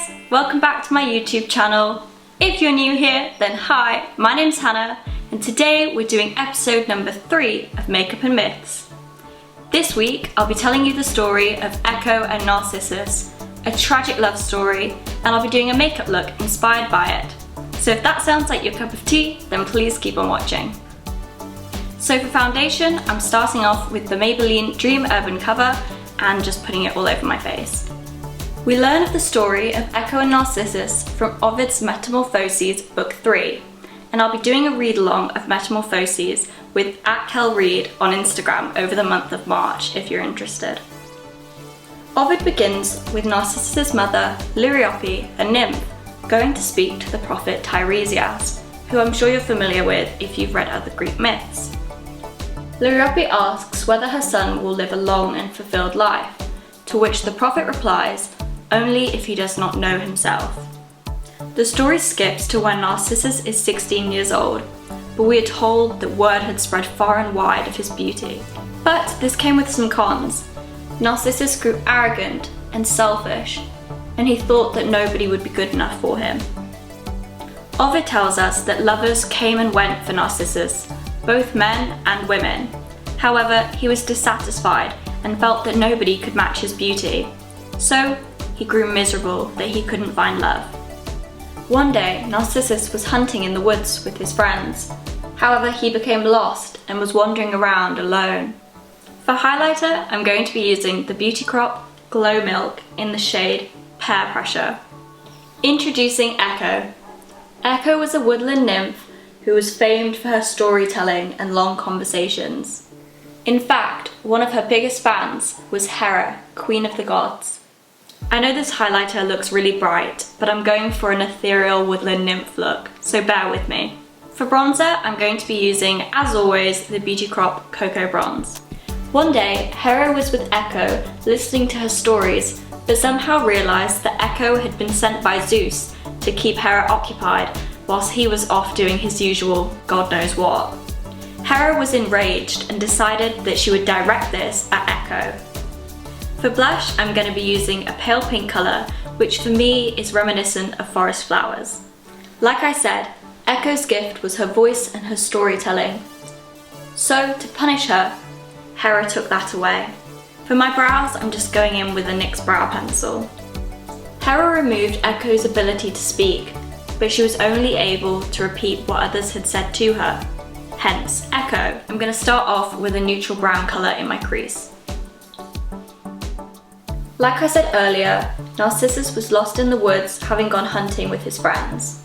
guys, welcome back to my YouTube channel. If you're new here, then hi, my name's Hannah and today we're doing episode number 3 of Makeup and Myths. This week I'll be telling you the story of Echo and Narcissus, a tragic love story, and I'll be doing a makeup look inspired by it. So if that sounds like your cup of tea, then please keep on watching. So for foundation, I'm starting off with the Maybelline Dream Urban cover and just putting it all over my face. We learn of the story of Echo and Narcissus from Ovid's Metamorphoses Book 3, and I'll be doing a read-along of Metamorphoses with @KelRead on Instagram over the month of March if you're interested. Ovid begins with Narcissus' mother, Liriope, a nymph, going to speak to the prophet Tiresias, who I'm sure you're familiar with if you've read other Greek myths. Liriope asks whether her son will live a long and fulfilled life, to which the prophet replies, only if he does not know himself. The story skips to when Narcissus is 16 years old, but we are told that word had spread far and wide of his beauty. But this came with some cons. Narcissus grew arrogant and selfish, and he thought that nobody would be good enough for him. Ovid tells us that lovers came and went for Narcissus, both men and women. However, he was dissatisfied and felt that nobody could match his beauty. So, he grew miserable that he couldn't find love. One day, Narcissus was hunting in the woods with his friends. However, he became lost and was wandering around alone. For highlighter, I'm going to be using the Beauty Crop Glow Milk in the shade Pear Pressure. Introducing Echo. Echo was a woodland nymph who was famed for her storytelling and long conversations. In fact, one of her biggest fans was Hera, Queen of the Gods. I know this highlighter looks really bright, but I'm going for an ethereal woodland nymph look, so bear with me. For bronzer, I'm going to be using, as always, the Beauty Crop Cocoa Bronze. One day, Hera was with Echo, listening to her stories, but somehow realised that Echo had been sent by Zeus to keep Hera occupied whilst he was off doing his usual God knows what. Hera was enraged and decided that she would direct this at Echo. For blush, I'm going to be using a pale pink colour, which for me is reminiscent of forest flowers. Like I said, Echo's gift was her voice and her storytelling. So, to punish her, Hera took that away. For my brows, I'm just going in with a NYX brow pencil. Hera removed Echo's ability to speak, but she was only able to repeat what others had said to her. Hence, Echo. I'm going to start off with a neutral brown colour in my crease. Like I said earlier, Narcissus was lost in the woods having gone hunting with his friends.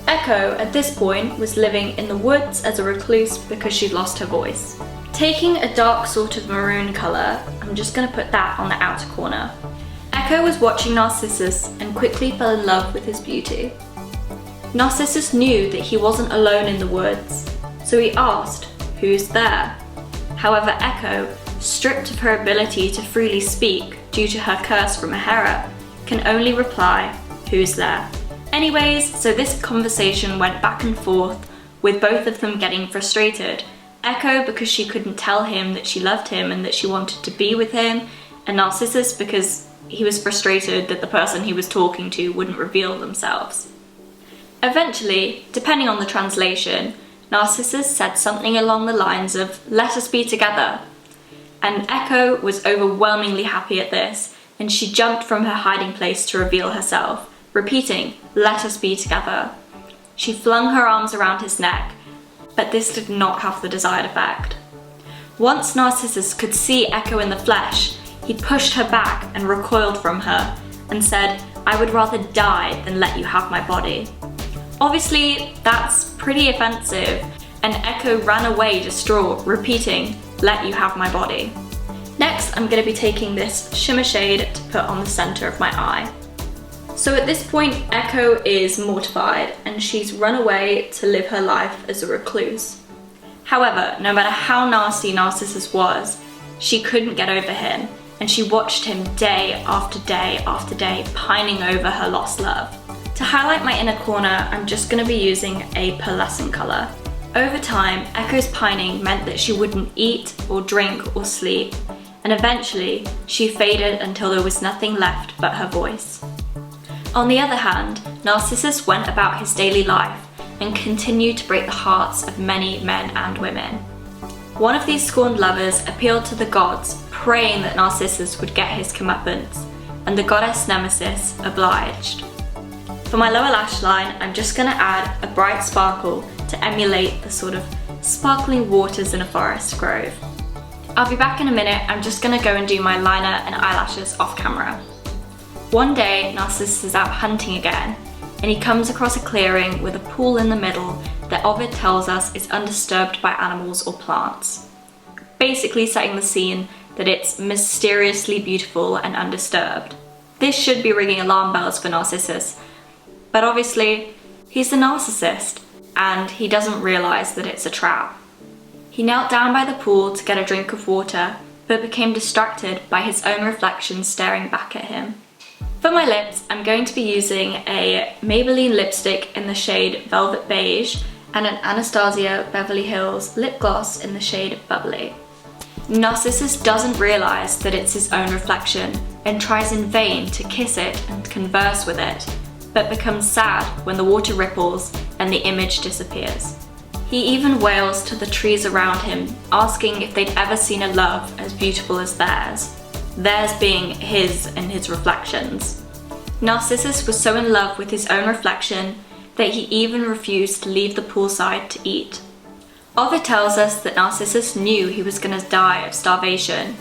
Echo, at this point, was living in the woods as a recluse because she'd lost her voice. Taking a dark sort of maroon colour, I'm just going to put that on the outer corner. Echo was watching Narcissus and quickly fell in love with his beauty. Narcissus knew that he wasn't alone in the woods, so he asked, "Who's there?" However, Echo, stripped of her ability to freely speak due to her curse from Hera, can only reply, "Who's there?" Anyways, so this conversation went back and forth, with both of them getting frustrated. Echo because she couldn't tell him that she loved him and that she wanted to be with him, and Narcissus because he was frustrated that the person he was talking to wouldn't reveal themselves. Eventually, depending on the translation, Narcissus said something along the lines of, "Let us be together." And Echo was overwhelmingly happy at this, and she jumped from her hiding place to reveal herself, repeating, "Let us be together." She flung her arms around his neck, but this did not have the desired effect. Once Narcissus could see Echo in the flesh, he pushed her back and recoiled from her, and said, "I would rather die than let you have my body." Obviously, that's pretty offensive, and Echo ran away distraught, repeating, "Let you have my body." Next, I'm going to be taking this shimmer shade to put on the centre of my eye. So at this point, Echo is mortified, and she's run away to live her life as a recluse. However, no matter how nasty Narcissus was, she couldn't get over him, and she watched him day after day after day, pining over her lost love. To highlight my inner corner, I'm just going to be using a pearlescent colour. Over time, Echo's pining meant that she wouldn't eat or drink or sleep, and eventually she faded until there was nothing left but her voice. On the other hand, Narcissus went about his daily life and continued to break the hearts of many men and women. One of these scorned lovers appealed to the gods, praying that Narcissus would get his comeuppance, and the goddess Nemesis obliged. For my lower lash line, I'm just going to add a bright sparkle to emulate the sort of sparkling waters in a forest grove. I'll be back in a minute. I'm just going to go and do my liner and eyelashes off camera. One day, Narcissus is out hunting again, and he comes across a clearing with a pool in the middle that Ovid tells us is undisturbed by animals or plants, basically setting the scene that it's mysteriously beautiful and undisturbed. This should be ringing alarm bells for Narcissus, but obviously he's a narcissist and he doesn't realise that it's a trap. He knelt down by the pool to get a drink of water, but became distracted by his own reflection staring back at him. For my lips, I'm going to be using a Maybelline lipstick in the shade Velvet Beige and an Anastasia Beverly Hills lip gloss in the shade Bubbly. Narcissus doesn't realise that it's his own reflection and tries in vain to kiss it and converse with it, but becomes sad when the water ripples and the image disappears. He even wails to the trees around him, asking if they'd ever seen a love as beautiful as theirs being his and his reflections. Narcissus was so in love with his own reflection that he even refused to leave the poolside to eat. Ovid tells us that Narcissus knew he was going to die of starvation,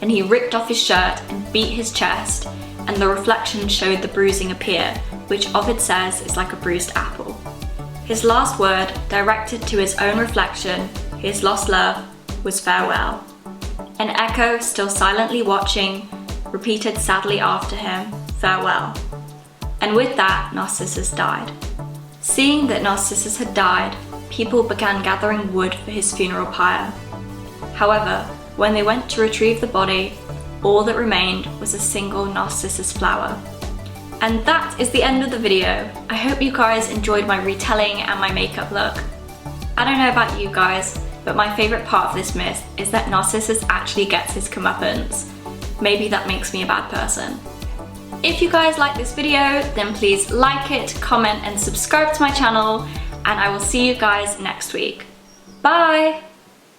and he ripped off his shirt and beat his chest, and the reflection showed the bruising appear, which Ovid says is like a bruised apple. His last word, directed to his own reflection, his lost love, was farewell. And Echo, still silently watching, repeated sadly after him, farewell. And with that, Narcissus died. Seeing that Narcissus had died, people began gathering wood for his funeral pyre. However, when they went to retrieve the body, all that remained was a single Narcissus flower. And that is the end of the video. I hope you guys enjoyed my retelling and my makeup look. I don't know about you guys, but my favourite part of this myth is that Narcissus actually gets his comeuppance. Maybe that makes me a bad person. If you guys like this video, then please like it, comment and subscribe to my channel, and I will see you guys next week. Bye!